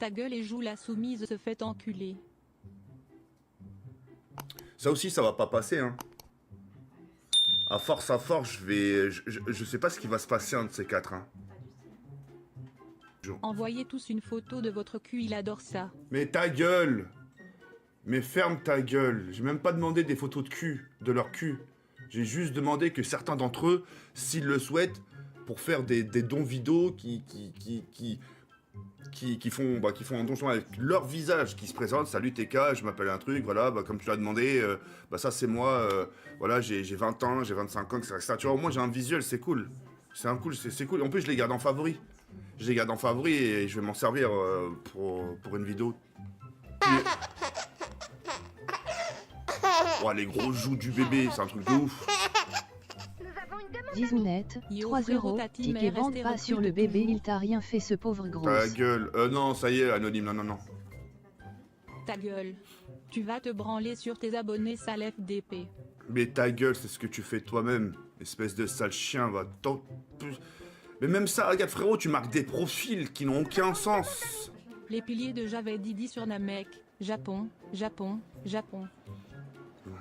ta gueule et joue la soumise se fait enculer. Ça aussi, ça va pas passer, hein. À force, je sais pas ce qui va se passer, un de ces quatre, hein. Envoyez tous une photo de votre cul, il adore ça. Mais ta gueule! Mais ferme ta gueule. J'ai même pas demandé des photos de cul, de leur cul. J'ai juste demandé que certains d'entre eux, s'ils le souhaitent, pour faire des dons vidéo qui font un donjon avec leur visage, qui se présentent. Salut TK, je m'appelle un truc, voilà, comme tu l'as demandé, ça c'est moi, voilà, j'ai 20 ans, j'ai 25 ans, etc. Tu vois, au moins j'ai un visuel, c'est cool. C'est cool. En plus, je les garde en favori. Je les garde en favori et je vais m'en servir pour une vidéo. Oh, les gros joues du bébé, c'est un truc de ouf. Zizounette, 3 euros, ticket vente pas sur le bébé, il t'a rien fait ce pauvre gros. Ta gueule, non, ça y est, anonyme, non. Ta gueule. Tu vas te branler sur tes abonnés, sale FDP. Mais ta gueule, c'est ce que tu fais toi-même, espèce de sale chien, va tant... Mais même ça, regarde frérot, tu marques des profils qui n'ont aucun sens. Les piliers de Javed Didi sur Namek. Japon.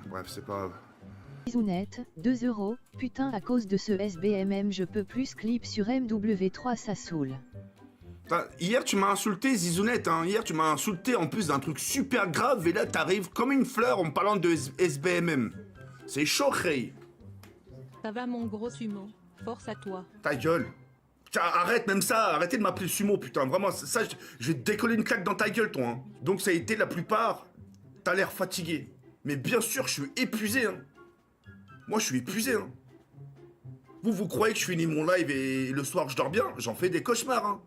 Bref, c'est pas... Zizounette, 2 euros, putain à cause de ce SBMM je peux plus clip sur MW3 ça saoule. Hier tu m'as insulté Zizounette, hein. Hier tu m'as insulté en plus d'un truc super grave et là t'arrives comme une fleur en parlant de SBMM. C'est chaud, Ray. Ça va mon gros sumo. Force à toi. Ta gueule. Tiens, arrête même ça, arrêtez de m'appeler sumo, putain. Vraiment, ça, je vais te décoller une claque dans ta gueule, toi. Hein. Donc ça a été la plupart, t'as l'air fatigué. Mais bien sûr, je suis épuisé, hein. Moi, je suis épuisé, hein. Vous croyez que je finis mon live et le soir, je dors bien? J'en fais des cauchemars, hein.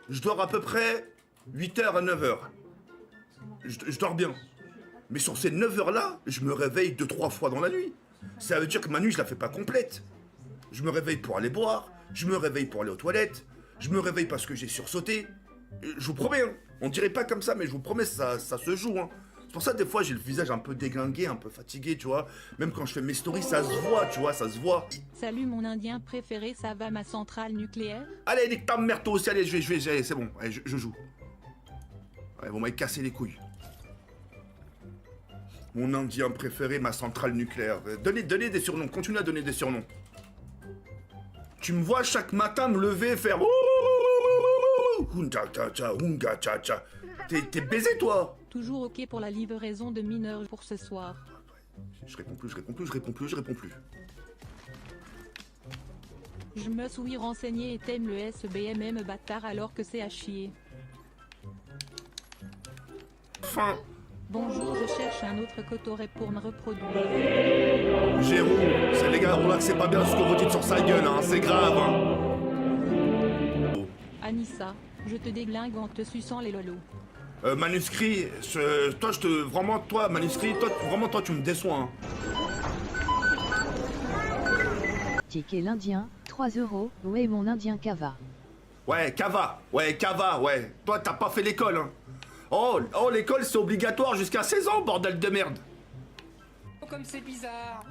Je dors à peu près 8h à 9h. Je dors bien. Mais sur ces 9h-là, je me réveille 2-3 fois dans la nuit. Ça veut dire que ma nuit, je la fais pas complète. Je me réveille pour aller boire, je me réveille pour aller aux toilettes, je me réveille parce que j'ai sursauté. Je vous promets, hein. On dirait pas comme ça, mais je vous promets, ça se joue, hein. C'est pour ça, des fois, j'ai le visage un peu déglingué, un peu fatigué, tu vois. Même quand je fais mes stories, ça se voit, tu vois, ça se voit. Salut mon indien préféré, ça va ma centrale nucléaire? Allez, nique ta mère toi aussi, allez, allez, c'est bon, allez, je joue. Allez, vous m'avez cassé les couilles. Mon indien préféré, ma centrale nucléaire. Donnez des surnoms, continue à donner des surnoms. Tu me vois chaque matin me lever et faire... T'es baisé, toi? Toujours ok pour la livraison de mineurs pour ce soir. Je réponds plus. Je me suis renseigné et t'aimes le SBMM bâtard alors que c'est à chier. Fin. Bonjour, je cherche un autre cotoré pour me reproduire. Jérôme, c'est les gars, relax, c'est pas bien ce que vous dites sur sa gueule, hein, c'est grave, hein. Anissa, je te déglingue en te suçant les lolos. Manuscrit, Manuscrit, toi, tu me déçois, hein. Ticket l'Indien, 3 euros, ouais mon Indien Kava. Ouais, Kava, ouais. Toi, t'as pas fait l'école, hein. Oh, l'école, c'est obligatoire jusqu'à 16 ans, bordel de merde. Oh, comme c'est bizarre.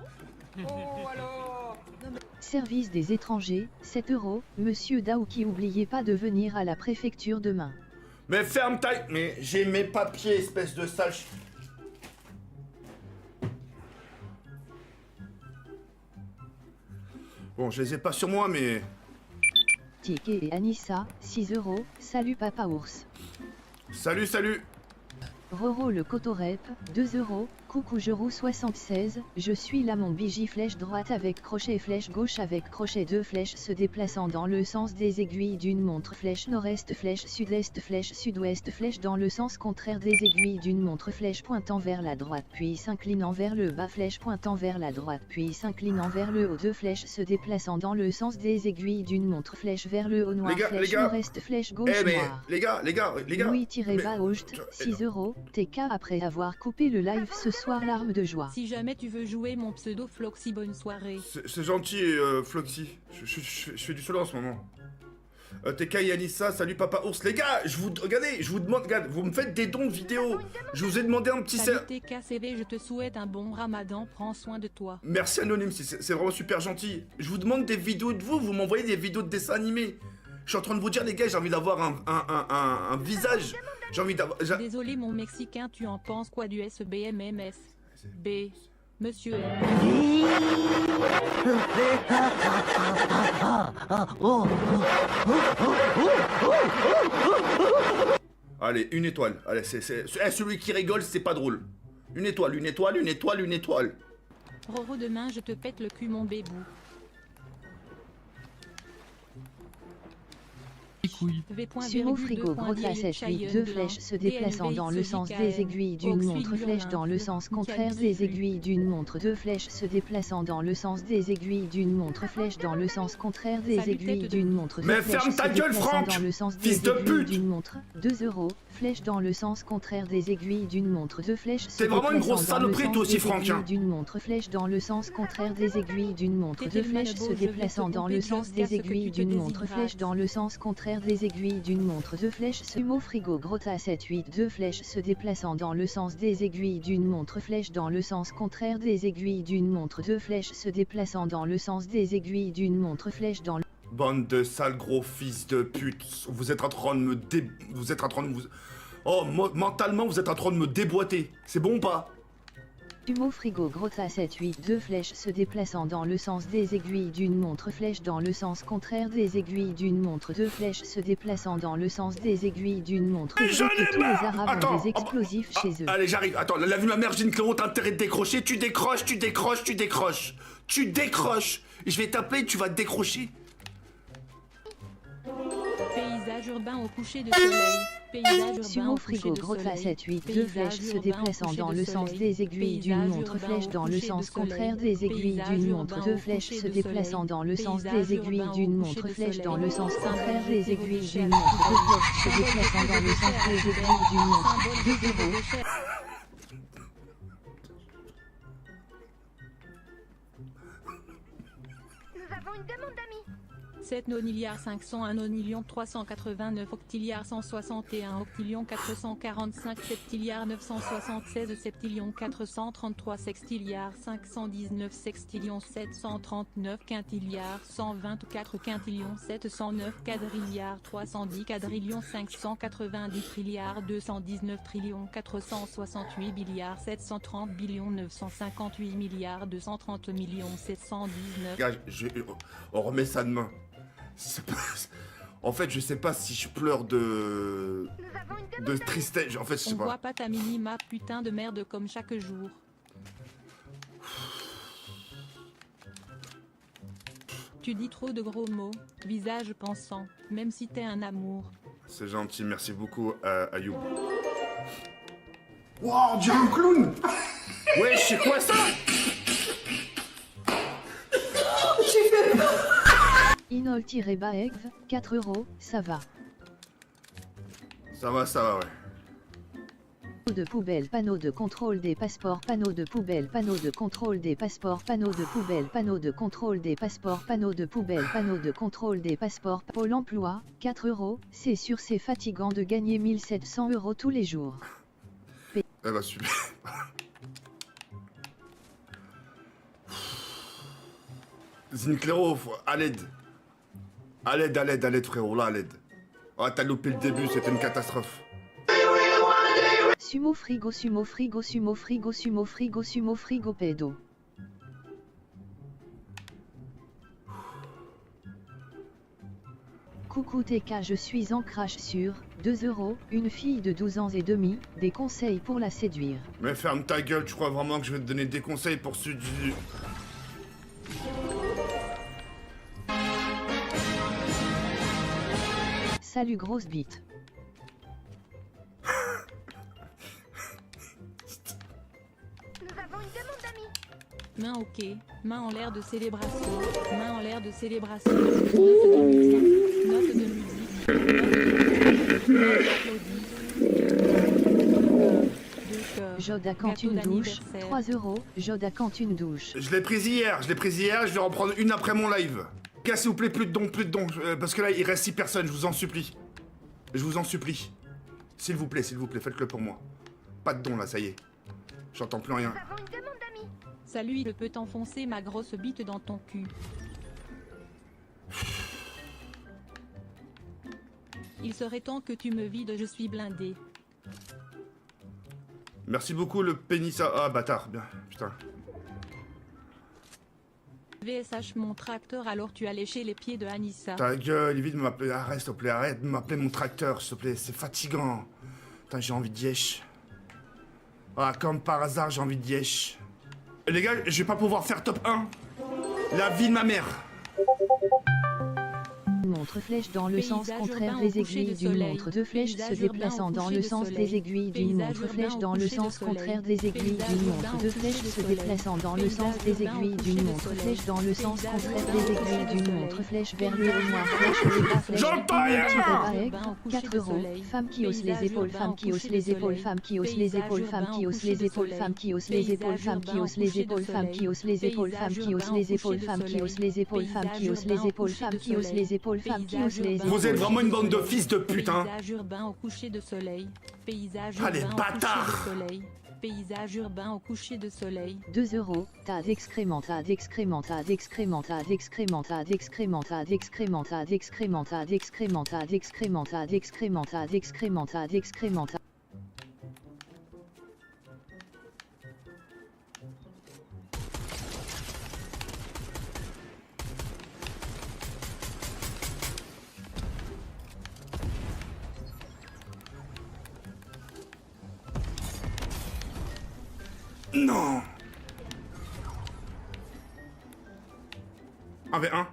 Oh, alors. Service des étrangers, 7 euros, monsieur Daouki oubliez pas de venir à la préfecture demain. Mais ferme ta... Mais j'ai mes papiers, espèce de sale... Bon, je les ai pas sur moi, mais... Ticket et Anissa, 6 euros, salut papa ours. Salut. Roro le cotorep, 2 euros, coucou je roue 76, je suis là mon bigi flèche droite avec crochet flèche gauche avec crochet 2 flèches se déplaçant dans le sens des aiguilles d'une montre flèche nord-est flèche sud-est flèche sud-ouest flèche dans le sens contraire des aiguilles d'une montre flèche pointant vers la droite puis s'inclinant vers le bas flèche pointant vers la droite puis s'inclinant vers le haut 2 flèches se déplaçant dans le sens des aiguilles d'une montre flèche vers le haut noir flèche nord-est flèche gauche noir. Les gars. Louis-Baoust, 6 euros. TK après avoir coupé le live ce soir larmes de joie. Si jamais tu veux jouer mon pseudo Floxy, bonne soirée. C'est gentil, Floxy. Je fais du solo en ce moment. TK et Anissa, salut papa ours. Les gars, je vous demande, regarde, vous me faites des dons de vidéos. Je vous ai demandé un petit... Salut TKCV, je te souhaite un bon ramadan, prends soin de toi. Merci Anonyme, c'est vraiment super gentil. Je vous demande des vidéos de vous m'envoyez des vidéos de dessins animés. Je suis en train de vous dire, les gars, j'ai envie d'avoir un visage. J'ai envie d'avoir... Désolé mon Mexicain, tu en penses quoi du SBMMS? B. Monsieur M. Allez, une étoile. Allez, celui qui rigole, c'est pas drôle. Une étoile, une étoile, une étoile, une étoile. Roro, demain je te pète le cul mon bébou. Sumo frigo gros classe 8 deux flèches se déplaçant dans le sens des aiguilles d'une montre flèche dans le sens contraire des aiguilles d'une montre deux flèches se déplaçant dans le sens des aiguilles d'une montre flèche dans le sens contraire des aiguilles d'une montre Mais ferme ta gueule Franck, dans le sens fils des de aiguilles pute. d'une montre 2 € flèche dans le sens contraire des aiguilles d'une montre deux flèches se T'es vraiment une grosse déplaçant dans le saloperie sens toi aussi des Franck, hein. aiguilles d'une montre flèche dans le sens contraire des aiguilles d'une montre deux flèches se déplaçant dans le sens des aiguilles d'une montre flèche dans le sens contraire des aiguilles d'une montre deux flèches Sumo frigo Grota 7-8 deux flèches se déplaçant dans le sens des aiguilles d'une montre flèche dans le sens contraire des aiguilles d'une montre deux flèches se déplaçant dans le sens des aiguilles d'une montre flèche dans le... Bande de sales gros fils de pute. Vous êtes en train de me Vous êtes en train de vous... Oh, mentalement, vous êtes en train de me déboîter. C'est bon ou pas? Sumo frigo Grota 7-8 deux flèches se déplaçant dans le sens des aiguilles d'une montre flèche dans le sens contraire des aiguilles d'une montre deux flèches se déplaçant dans le sens des aiguilles d'une montre Mais j'en ai que tous les marre. arabes Attends, ont des explosifs chez eux. Allez, j'arrive. Attends, la vue ma mère, j'ai une claro, t'as intérêt de décrocher. Tu décroches, tu décroches, tu décroches. Tu décroches. Et je vais t'appeler, tu vas décrocher. Paysage urbain au coucher de soleil. Paysage urbain Sumo au coucher frigo de Grota soleil. 7-8 deux flèches se déplaçant dans le sens des aiguilles d'une montre flèche dans le sens contraire des aiguilles d'une montre deux flèches se déplaçant dans le sens des aiguilles d'une montre flèche dans le sens contraire des aiguilles d'une montre deux flèches se déplaçant dans le sens des aiguilles d'une montre 2 €. Nous avons une demande d'amis. 7 nonilliards 501 nonillions 389 octilliards 161 octillions 445 septilliards 976 septillions 433 sextilliards 519 sextillions 739 quintilliards 124 quintillions 709 quadrilliards 310 quadrillions 590 trilliards 219 trillions 468 billiards 730 billions 958 milliards 230 millions 719. Gars, on remet ça demain. Pas... En fait, je sais pas si je pleure de tristesse. En fait, je sais On voit pas. pas ta minima putain de merde comme chaque jour. Tu dis trop de gros mots, visage pensant, même si t'es un amour. C'est gentil, merci beaucoup, Ayoub. Wow, on dirait un clown. Ouais, c'est quoi ça? Inol-Baev, 4 €, ça va. Ça va, ouais. Panneau de poubelle, panneau de contrôle des passeports, panneau de poubelle, panneau de contrôle des passeports, panneau de poubelle, panneau de contrôle des passeports, panneau de poubelle, panneau de contrôle des passeports, Pôle emploi, 4 €, c'est sûr c'est fatigant de gagner 1700 € tous les jours. Eh bah super. Zinclero, à l'aide. À l'aide frérot, là à l'aide. Ah t'as loupé le début, c'était une catastrophe. Sumo frigo, sumo frigo, sumo frigo, sumo frigo, sumo frigo pédo. Coucou TK, je suis en crash sur 2 €, une fille de 12 ans et demi, des conseils pour la séduire. Mais ferme ta gueule, tu crois vraiment que je vais te donner des conseils pour séduire... Salut grosse bite. Nous avons une demande d'amis. Main ok, main en l'air de célébration, main en l'air de célébration, note de musique, note de musique, Joda quand une douche, 3 €, Joda quand une douche. Je l'ai prise hier, je vais en prendre une après mon live. Gars, s'il vous plaît, plus de dons, parce que là, il reste 6 personnes, je vous en supplie. Je vous en supplie. S'il vous plaît, faites-le pour moi. Pas de dons, là, ça y est. J'entends plus rien. Nous avons une demande d'amis. Salut, il peut t'enfoncer ma grosse bite dans ton cul. Il serait temps que tu me vides, je suis blindé. Merci beaucoup le pénis. Ah bâtard, bien, putain. VSH mon tracteur, alors tu as léché les pieds de Anissa. Ta gueule, évite de m'appeler. Arrête, s'il te plaît, arrête de m'appeler mon tracteur, s'il te plaît, c'est fatigant. Putain, j'ai envie de yesh. Ah, comme par hasard, j'ai envie de yesh. Les gars, je vais pas pouvoir faire top 1. La vie de ma mère. Montre flèche dans le sens Paysage contraire urbain des au coucher aiguilles de d'une soleil. montre de flèche se Paysage urbain déplaçant au dans coucher le de sens soleil. des aiguilles d'une Paysage montre urbain flèche au dans le coucher de sens soleil. contraire des aiguilles Paysage d'une urbain montre au de coucher flèche de se soleil. déplaçant dans le sens Paysage des urbain au aiguilles coucher d'une de montre soleil. flèche dans le sens Paysage contraire urbain des au coucher aiguilles de d'une soleil. montre flèche vers le haut noir flèche au bas flèche. J'entends rien. Tiré Urbain au coucher 4 de euros. soleil. Femme qui hausse les Paysage épaules, urbain femme au qui hausse coucher de les épaules, soleil. femme qui hausse les Paysage épaules, femme urbain qui au hausse coucher les de épaules, soleil. femme qui hausse les épaules, Paysage femme qui urbain au hausse les coucher de épaules, femme qui soleil. hausse les épaules, femme qui hausse les épaules, femme qui hausse les épaules, femme qui hausse les épaules, femme qui hausse les épaules, femme qui hausse les épaules. Vous êtes vraiment une bande de fils de pute, hein. Paysage urbain au coucher de soleil. Paysage Ah, les urbain au bâtards. coucher de soleil. Paysage urbain au coucher de soleil. 2 euros, tas d'excréments, tas d'excréments, tas d'excréments, tas d'excréments, tas d'excréments, tas d'excréments, tas d'excréments, tas d'excréments, tas d'excréments, tas d'excréments, tas d'excréments, tas d'excréments. Non. 1v1.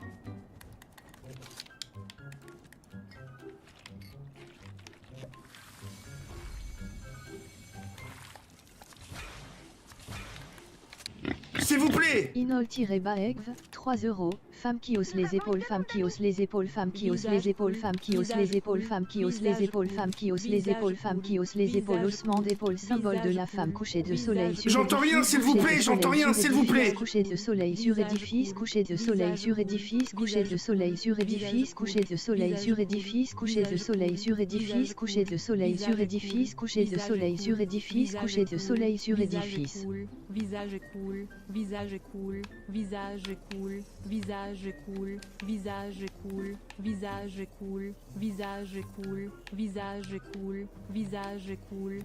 S'il vous plaît. Inol-Baegv, 3 euros. Femme qui hausse les épaules, femme qui hausse les épaules, femme qui hausse les épaules, femme qui hausse les épaules, femme qui hausse les épaules, femme qui hausse les épaules, femme qui hausse les épaules, haussement d'épaule, symbole de la femme, coucher de soleil sur J'entends rien, s'il vous plaît, j'entends rien, s'il vous plaît. Coucher de soleil sur édifice, coucher de soleil sur édifice, coucher de soleil sur édifice, coucher de soleil sur édifice, coucher de soleil sur édifice, coucher de soleil sur édifice, coucher de soleil sur édifice, coucher de soleil sur édifice. Visage est cool, visage est cool, visage est cool, visage est cool, visage est cool, visage est cool, visage est cool, visage est cool, visage est cool.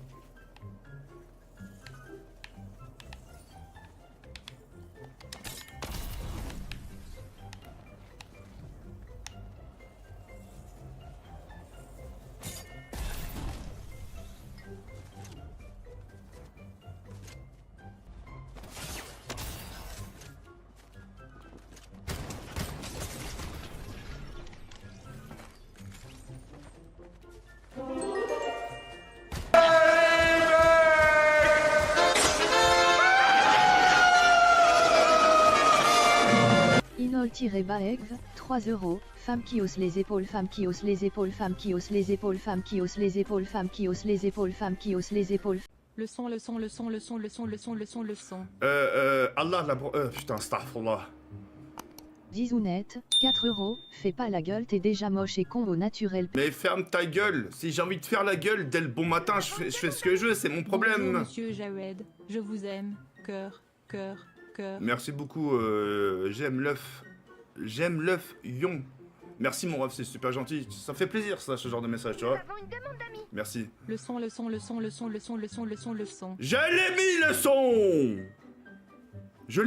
Inol-Baegv, 3 euros. Femme qui hausse les épaules, femme qui hausse les épaules, femme qui hausse les épaules, femme qui hausse les épaules, femme qui hausse les épaules, femme qui hausse les épaules. Le son, le son, le son, le son, le son, le son, le son, le son. Allah la putain, astaghfirullah. Dizounette, 4 euros. Fais pas la gueule, t'es déjà moche et con au naturel. Mais ferme ta gueule. Si j'ai envie de faire la gueule dès le bon matin, je fais ce que je veux, c'est mon Bonjour, problème. monsieur Jawed, je vous aime. Cœur, cœur, cœur. Merci beaucoup, j'aime l'œuf. J'aime l'œuf Yon. Merci mon ref, c'est super gentil. Ça fait plaisir ça, ce genre de message, tu Nous vois. avons une demande d'amis. Merci. Le son, le son, le son, le son, le son, le son, le son, le son. Je l'ai mis le son. Je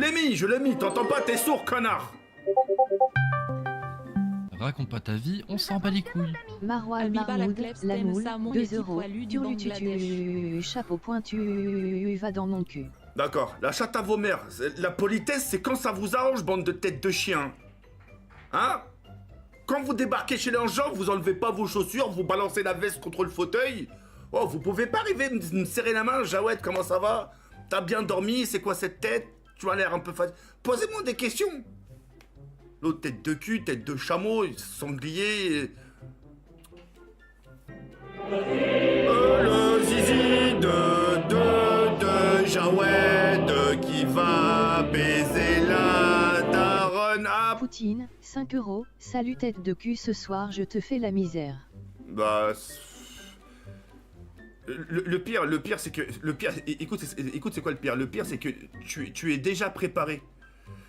l'ai mis, t'entends pas, t'es sourd, connard. Raconte pas ta vie, on s'en bat les couilles. Marois Habiba la Mahmoud, Klebs la t'aime moule, ça, mon 2 petit euros. poilu du Turlututu, chapeau pointu, va dans mon cul. D'accord, la chatte à vos mères. La politesse, c'est quand ça vous arrange, bande de têtes de chien. Hein? Quand vous débarquez chez les gens, vous enlevez pas vos chaussures, vous balancez la veste contre le fauteuil. Oh, vous pouvez pas arriver me serrer la main, Jawed, comment ça va? T'as bien dormi? C'est quoi cette tête? Tu as l'air un peu fatigué. Posez-moi des questions. L'autre tête de cul, tête de chameau, sanglier. Le zizi de Jawed qui va baiser la daronne à... Poutine, 5 euros. Salut tête de cul, ce soir je te fais la misère. Bah... Le pire c'est que... Écoute, c'est quoi le pire? Le pire c'est que tu es déjà préparé.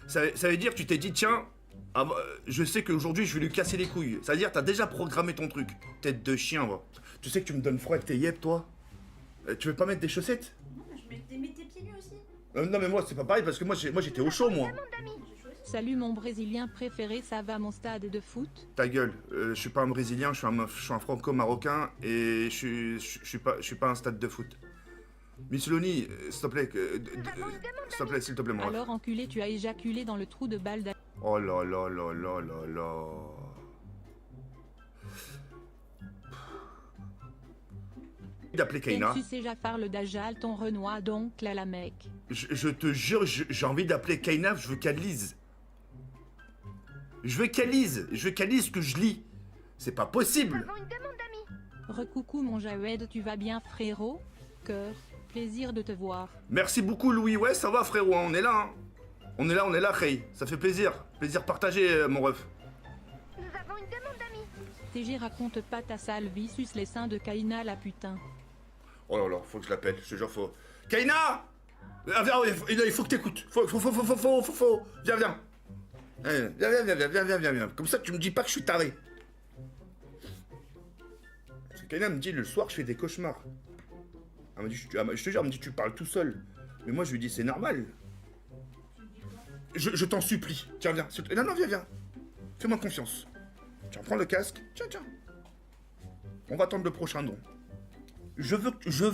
Ça veut dire que tu t'es dit, tiens, Ah, bah, je sais qu'aujourd'hui, je vais lui casser les couilles. C'est-à-dire, t'as déjà programmé ton truc. Tête de chien, va. Tu sais que tu me donnes froid avec tes yep, toi. Tu veux pas mettre des chaussettes? Non, mais je mets tes pieds nus aussi. Non, mais moi, c'est pas pareil, parce que moi, j'étais au chaud, moi. Salut mon Brésilien préféré, ça va mon stade de foot? Ta gueule. Je suis pas un Brésilien, je suis un franco-marocain, et je suis pas un stade de foot. Missoloni, s'il te plaît, s'il te plaît, moi. Alors enculé, tu as éjaculé dans le trou de balle d'A- Oh là là là là là là. D'appeler Kaina. Tu sais Jafar le Dajjal, ton Renoir donc là la mec. Je te jure, j'ai envie d'appeler Kaina, je veux qu'elle lise. Je veux qu'elle lise ce que je lis. C'est pas Nous possible. avons une demande d'amis. Recoucou mon Jawed, tu vas bien frérot? Cœur, plaisir de te voir. Merci beaucoup Louis, ouais ça va frérot, hein, on est là. Hein. On est là, Ray. Ça fait plaisir. Plaisir partagé, mon ref. Nous avons une demande d'amis. TG raconte pas ta sale vie, suce les seins de Kaina la putain. Oh là là, faut que je l'appelle, je te jure, faut... Kaina! Viens, il faut que t'écoutes. Faut. Viens. Viens. Comme ça, tu me dis pas que je suis taré. Parce que Kaina me dit, le soir, je fais des cauchemars. Elle me dit, je te jure, elle me dit, tu parles tout seul. Mais moi, je lui dis, c'est normal. Je t'en supplie. Tiens, viens. Non, viens. Fais-moi confiance. Tiens, prends le casque. Tiens. On va attendre le prochain don. Je veux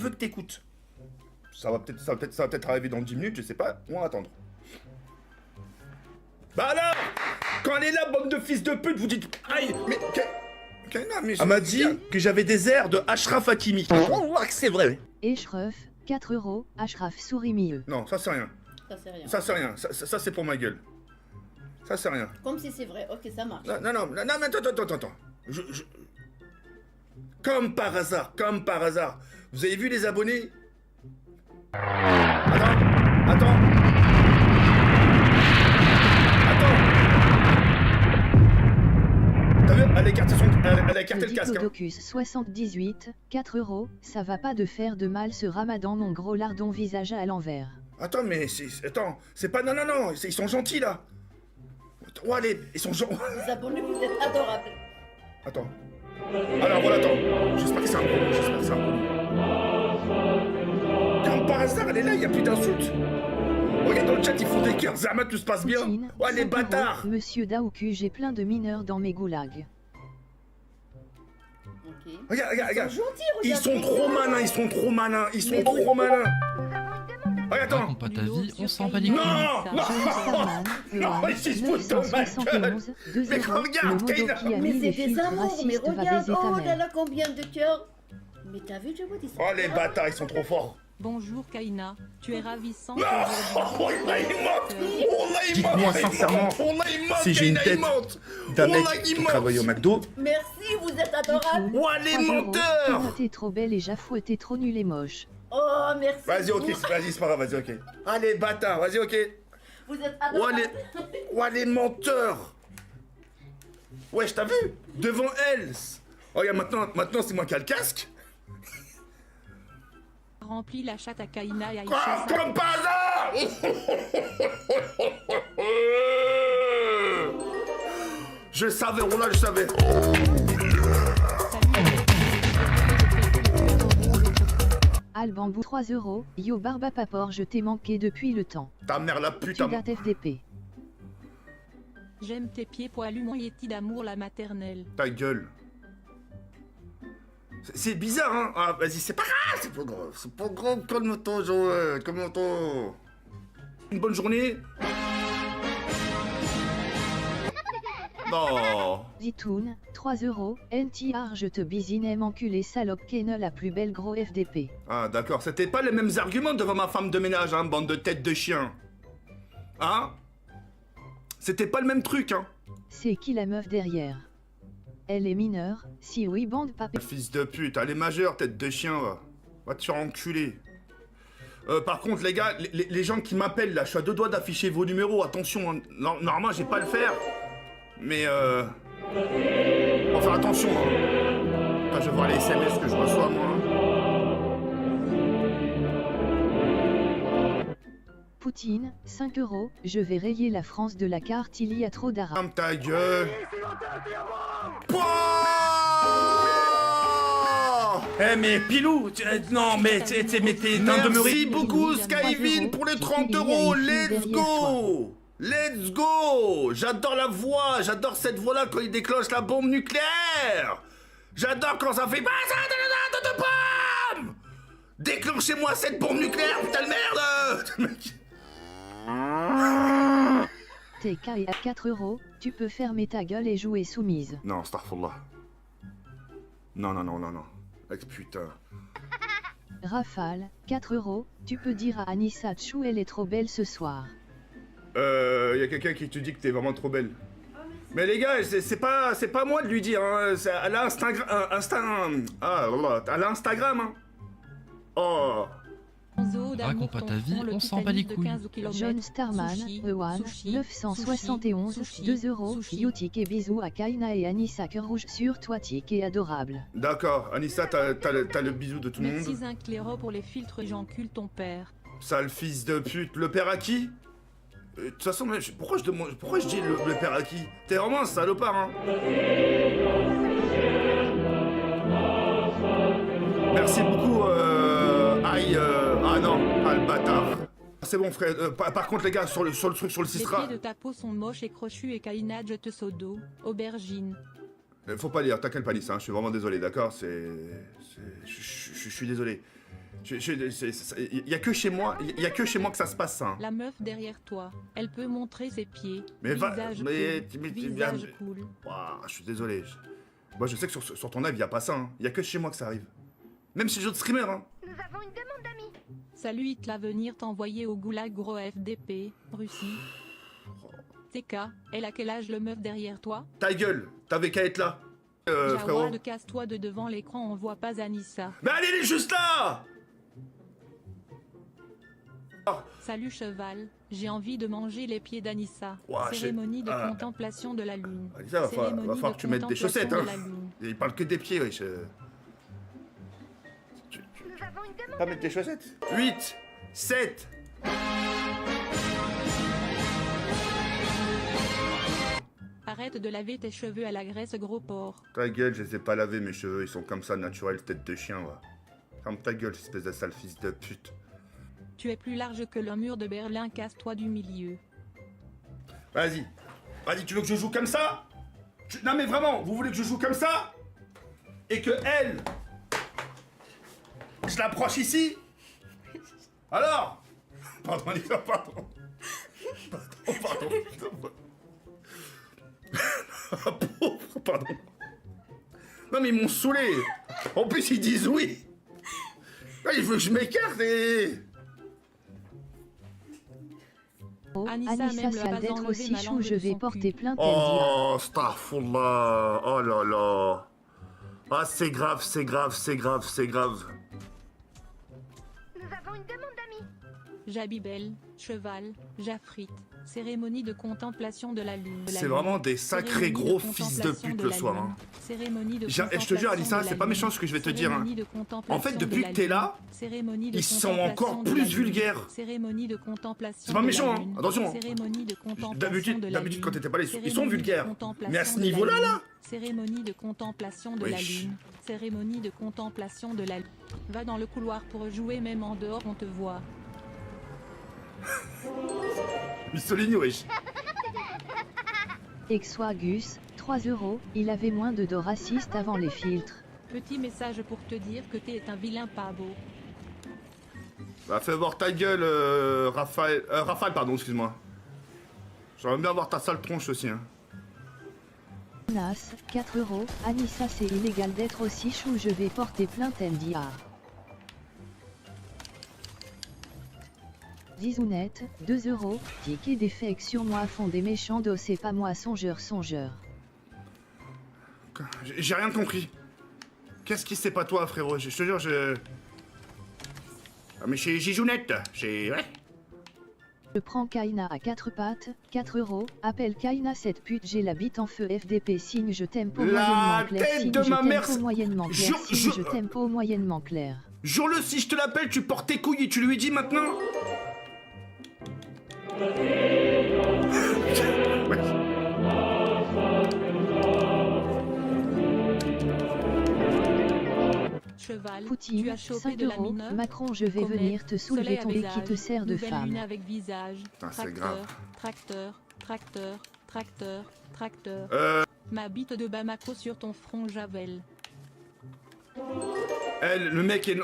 que t'écoutes. Ça va peut-être arriver dans 10 minutes, je sais pas. On va attendre. Bah alors, quand elle est là, bande de fils de pute, vous dites... Aïe, mais... Elle m'a dit que j'avais des airs de Ashraf Hakimi. On voit que c'est vrai. Eshref, 4 €, Ashraf sourit mieux. Non, ça c'est rien. Ça, c'est rien. Ça c'est rien. Ça c'est pour ma gueule. Ça c'est rien. Comme si c'est vrai. Ok, ça marche. Non, mais attends. Comme par hasard. Vous avez vu les abonnés? Attends. T'as vu? Elle a écarté le casque. Hein. Docus 78, 4 €, ça va pas de faire de mal ce ramadan mon gros lardon visage à l'envers. Attends, mais c'est pas... Non, ils sont gentils, là. Oh, allez, ils sont gentils. Les abonnés, vous êtes adorables. Attends. Alors, voilà, attends. J'espère que c'est un coup. Comme par hasard, elle est là, il n'y a plus d'insultes. Regarde dans le chat, ils font des cœurs. Zama, tout se passe bien. Poutine, Ouais, les 5 €, bâtards. Monsieur Daouku, j'ai plein de mineurs dans mes goulags. Ok. Regarde. Ils sont gentils, Ils regarde. sont trop malins. Mais trop vous- malins. Nous avons une demande d'amis. Regarde, attends. Raconte pas ta vie, on s'en bat les Non, couilles. non. Sarman, Non, ils se foutent de ma gueule. 971, 2 Mais €, regarde, le modo Kaina. qui a Mais mis les c'est des filtres amours, mais racistes va regarde. baiser ta Oh là mère. là, combien de cœurs. Mais t'as vu, je vous dis ça. Oh, les bâtards, ils sont trop forts. Bonjour Kaina, tu es ravissante Non. Oh aujourd'hui. là, il monte. Cœur. Oh là, il Dites-moi monte. sincèrement, Oh là, il monte. si j'ai une Kaina, il tête monte. d'un Oh mec là, il qui monte. travaille au McDo, Merci, vous êtes adorables. Oh, les 3 €, menteurs. T'es trop belle et Jafou t'es trop nul et moche. Oh, merci. Vas-y, ok, vous. c'est pas grave, vas-y, ok. Allez, bâtard, vas-y, ok. Vous êtes Oh, adorables. les menteurs. Ouais, je t'ai vu. Devant elle. Oh, regarde, maintenant, c'est moi qui ai le casque. Remplis la chatte à Kaina et Quoi? Aïcha. Comme par hasard. Je savais, oh là, je savais. Albambou 3 €, yo Barba Papor je t'ai manqué depuis le temps. Ta mère, la putain. Tu date FDP. J'aime tes pieds poilus, mon yéti d'amour la maternelle. Ta gueule. C'est bizarre, hein. Ah, vas-y, c'est pas grave, c'est pas grave. C'est pas grave, calme-toi, Joël, calme-toi. Une bonne journée. Non. Zitoun, 3 €, NTR je te bisine enculé salope Kene la plus belle gros FDP. Ah, d'accord, c'était pas les mêmes arguments devant ma femme de ménage, hein, bande de têtes de chien. Hein? C'était pas le même truc, hein. C'est qui la meuf derrière? Elle est mineure, si oui bande papé. Fils de pute, elle est majeure, tête de chien, va. Va te faire enculer. Par contre, les gars, les gens qui m'appellent, là, je suis à 2 doigts d'afficher vos numéros, attention, hein. Normalement, j'ai pas à le faire. Mais, on va faire attention, hein. Putain, je vais voir les SMS que je reçois, moi. Poutine, 5 €, je vais rayer la France de la carte, il y a trop d'arabes. Ferme ta gueule. Pouah. Eh mais Pilou, non mais t'es d'un demeuré. Merci beaucoup Skyvin pour les 30 €. Let's go. Let's go. J'adore la voix, j'adore cette voix-là quand il déclenche la bombe nucléaire. J'adore quand ça fait... Déclenchez-moi cette bombe nucléaire, putain de merde. TK est à 4 €, tu peux fermer ta gueule et jouer soumise. Non, astaghfirullah. Non. Putain. Rafale, 4 €, tu peux dire à Anissa Chou elle est trop belle ce soir. Y a quelqu'un qui te dit que t'es vraiment trop belle. Mais les gars, c'est pas moi de lui dire, hein. Elle a Instagram, elle a Instagram, hein. Oh. Raconte pas ta vie, on s'en bat les couilles. John Starman, Ewan, 971, 2 €, Youtik et bisous à Kaina et Anissa cœur rouge sur toi, Tik est adorable. D'accord, Anissa, t'as le bisou de tout le Merci monde. Zincléro pour les filtres, j'encule ton père. Sale fils de pute, le père à qui? De toute façon, pourquoi je dis le père à qui? T'es vraiment un salopard, hein. Merci beaucoup, ah non, pas le bâtard. C'est bon, frère. Par contre, les gars, sur le truc, sur le Les Sistra, pieds de ta peau sont moches et crochus et Kaina je te sodo. Aubergine. faut pas lire, t'inquiète pas, Lisa, hein, je suis vraiment désolé, d'accord? Je suis désolé. Il y a que chez moi, que ça se passe, ça. Hein. La meuf derrière toi, elle peut montrer ses pieds. Mais va, Visage mais, cool. mais- Visage cool. Ouah, je suis désolé. Moi, je sais que sur ton live, il y a pas ça. Hein. Il y a que chez moi que ça arrive. Même chez les autres streamers, hein. Nous avons une demande d'amis. Salut, il te l'a venir t'envoyer au goulag gros FDP, Russie. TK, elle a quel âge le meuf derrière toi? Ta gueule, t'avais qu'à être là, frérot. Jawad, casse-toi de devant l'écran, on voit pas Anissa. Mais allez, elle est juste là. Salut cheval, j'ai envie de manger les pieds d'Anissa. Ouah, Cérémonie de ah. contemplation de la lune. Anissa, va Cérémonie falloir de que tu mettes des contemplation chaussettes, hein. de la lune. Il parle que des pieds, wesh. Nous avons une demande. Pas mettre des chaussettes. 8, 7. Arrête de laver tes cheveux à la graisse gros porc. Ta gueule, je les ai pas lavés, mes cheveux, ils sont comme ça, naturels, tête de chien, va. Ferme ta gueule, espèce de sale fils de pute. Tu es plus large que le mur de Berlin, casse-toi du milieu. Vas-y. Vas-y, tu veux que je joue comme ça? Non mais vraiment, vous voulez que je joue comme ça? Et que elle... Je l'approche ici? Alors? Pardon, Lisa, pardon. Pardon. Non mais ils m'ont saoulé. En plus ils disent oui. Là, il faut que je m'écarte et... Oh, Anissa Anissa même le sale pas d'être enlevé aussi ma chou, langue je de vais son porter cul. plainte, elle dira. Oh, astaghfirullah. Oh là là. Ah, c'est grave, c'est grave, c'est grave, c'est grave. Nous avons une demande d'amis. Jabibel, cheval, Jafrit. Cérémonie de contemplation de la lune. C'est vraiment des sacrés gros fils de pute le soir. Hein. Cérémonie de Et je te jure, Alissa, c'est pas méchant ce que je vais te dire. Hein. En fait, depuis que t'es là, ils sont encore plus vulgaires. Cérémonie de contemplation. C'est pas méchant, hein. Attention. Cérémonie de contemplation. D'habitude, quand t'étais pas là, ils sont Cérémonie de vulgaires. contemplation Mais à ce de la niveau-là, lune. là. Cérémonie de contemplation de la Wesh. lune. Cérémonie de contemplation de la lune. Va dans le couloir pour jouer, même en dehors, on te voit. Mussolini, wesh. Exoagus, 3 €, il avait moins de dos raciste avant les filtres. Petit message pour te dire que t'es un vilain pas beau. Bah, fais voir ta gueule, Raphaël. Raphaël, pardon, excuse-moi. J'aimerais bien voir ta sale tronche aussi, hein. Nas, 4 €, Anissa c'est illégal d'être aussi chou, je vais porter plainte NDR. Zizounette, 2 €, ticket des fakes sur moi font des méchants dos, c'est pas moi songeur. J'ai rien compris. Qu'est-ce qui c'est pas toi, frérot? Je te jure, je... Ah, mais chez Gijounette, ouais. Je prends Kaina à 4 pattes, 4 €, appelle Kaina cette pute, j'ai la bite en feu FDP, signe je t'aime pour La moyennement clair, tête signe de je ma t'aime mère, pour moyennement clair, je- signe je t'aime pour moyennement clair. Jure-le, si je te l'appelle, tu portes tes couilles et tu lui dis maintenant. Cheval, tu Poutine, as chopé 5 de la euros. mineure. Macron, je vais Commerce, venir te soulever soleil à ton et qui visage, te sert de nouvelle femme. lune avec visage. Putain, c'est Tracteur, grave. tracteur, tracteur, tracteur, tracteur. Ma bite de Bamako sur ton front, Javel. Le mec est...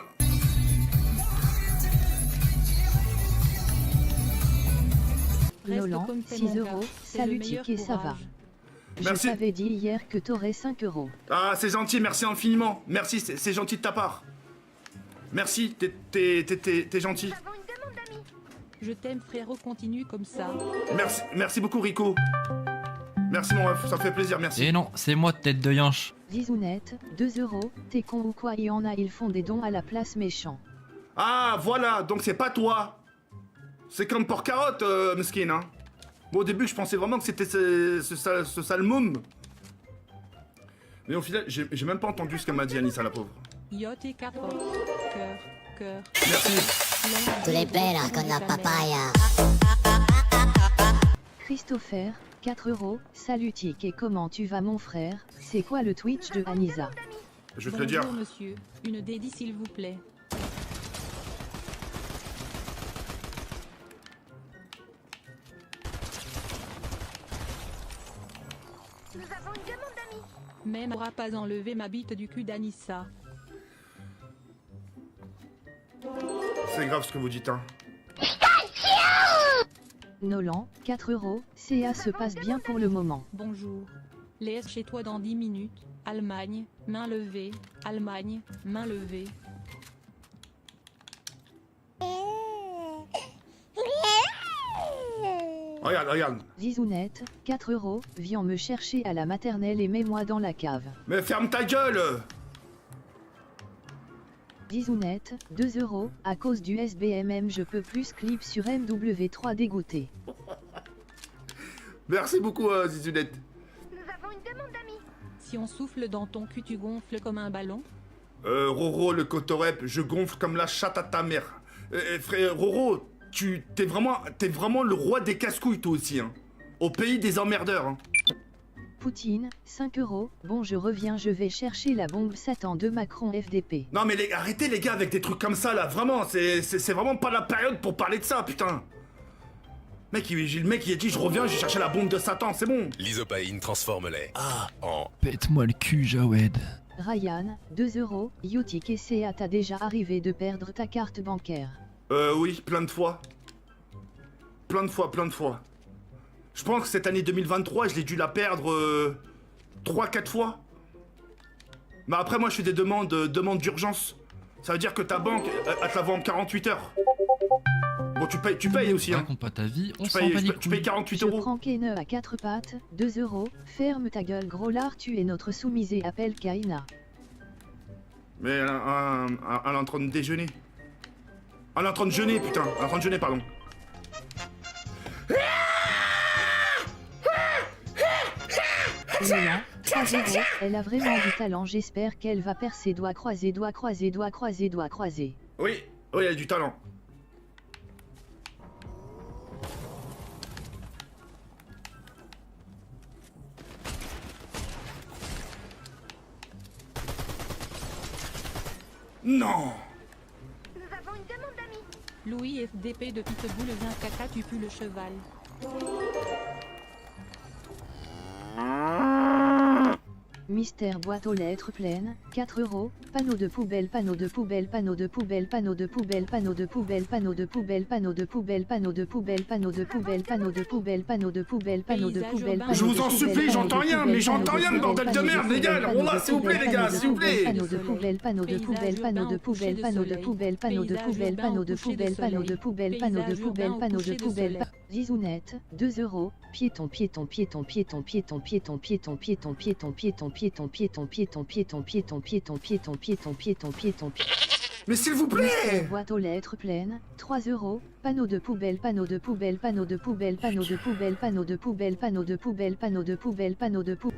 Reste Nolan, comme t'es, 6 mon euros. gars, c'est Salut le meilleur Ticket, ça va. courage. Merci. Je t'avais dit hier que t'aurais 5 euros. Ah, c'est gentil, merci infiniment. Merci, c'est gentil de ta part. Merci, t'es gentil. Nous avons une demande d'amis. Je t'aime, frérot, continue comme ça. Merci beaucoup, Rico. Merci, mon ref, ça me fait plaisir, merci. Et non, c'est moi tête de yanche. Zizounette, 2 euros. T'es con ou quoi? Il y en a, ils font des dons à la place méchant. Ah, voilà, donc c'est pas toi. C'est comme pour carotte, mesquine, hein. Bon, au début, je pensais vraiment que c'était ce sale môme. Mais au final, j'ai même pas entendu ce qu'elle m'a dit, Anissa, la pauvre. Yacht et capote. Cœur, cœur. Merci. Tu les pelas con la papaya. Christopher, 4 euros. Salut Tic, et comment tu vas mon frère? C'est quoi le Twitch de Anissa? Je vais te le dire. Bonjour, monsieur. Une dédie, s'il vous plaît. Nous avons une demande d'amis. Même n'aura pas enlevé ma bite du cul d'Anissa. C'est grave ce que vous dites, hein. Nolan, 4 euros. CA se passe bien pour le moment. Bonjour. Laisse chez toi dans 10 minutes. Allemagne, main levée. Allemagne, main levée. Regarde, regarde. Zizounette, 4 euros. Viens me chercher à la maternelle et mets-moi dans la cave. Mais ferme ta gueule. Zizounette, 2 euros. À cause du SBMM, je peux plus clip sur MW3 dégoûté. Merci beaucoup, Zizounette. Nous avons une demande d'amis. Si on souffle dans ton cul, tu gonfles comme un ballon. Roro, le cotorep, je gonfle comme la chatte à ta mère. Frère, Roro, t'es vraiment le roi des casse-couilles, toi aussi, hein. Au pays des emmerdeurs, hein. Poutine, 5 euros. Bon, je reviens, je vais chercher la bombe Satan de Macron FDP. Non mais arrêtez les gars avec des trucs comme ça là, vraiment, c'est vraiment pas la période pour parler de ça, putain. Le mec il a dit je reviens, j'ai cherché la bombe de Satan, c'est bon. L'isopaïne transforme-les en... Pète-moi le cul, Jawed. Ryan, 2 euros. Youtik et CA, t'as déjà arrivé de perdre ta carte bancaire. Oui, plein de fois. Plein de fois. Je pense que cette année 2023, je l'ai dû la perdre 3-4 fois. Mais après, moi, je fais des demandes d'urgence. Ça veut dire que ta banque, elle te la vend en 48 heures. Bon, tu payes aussi, hein. Raconte pas ta vie, on s'en Tu bat les payes couilles. 48 Je euros. prends Kene à 4 pattes, 2 euros. Ferme ta gueule, gros lard, tu es notre soumisé, appelle Kaina. Mais elle est en train de déjeuner. Elle est en train de jeûner, putain. Elle est en train de jeûner, pardon. Nolan, 3 euros. Elle a vraiment du talent, j'espère qu'elle va percer doigts croisés, doigts croisés, doigts croisés, doigts croisés. Oui, elle a du talent. Non. Nous avons une demande d'amis. Louis FDP de Pitbull, viens caca, tu pues le cheval. Mystère boîte aux lettres pleines, 4 euros. Panneau de poubelle, panneau de poubelle, panneau de poubelle, panneau de poubelle, panneau de poubelle, panneau de poubelle, panneau de poubelle, panneau de poubelle, panneau de poubelle, panneau de poubelle, panneau de poubelle, panneau de poubelle. Je vous en supplie, j'entends rien, mais j'entends rien, bordel de merde, les gars. Oh là, s'il vous plaît, les gars, s'il vous plaît. Panneau de poubelle, panneau de poubelle, panneau de poubelle, panneau de poubelle, panneau de poubelle, panneau de poubelle, panneau de poubelle, panneau de poubelle, panneau de poubelle. Zizounette, 2 euros. Piéton, piéton, piéton, piéton, piéton, piéton, piéton, piéton, piéton, piéton, piéton, piéton, piéton, piéton, piéton, piéton, piéton, piéton, piéton, piéton. Mais s'il vous plaît. Boîte aux lettres pleines, 3 euros. Panneau de poubelle, panneau de poubelle, panneau de poubelle, panneau de poubelle, panneau de poubelle, panneau de poubelle, panneau de poubelle, panneau de poubelle.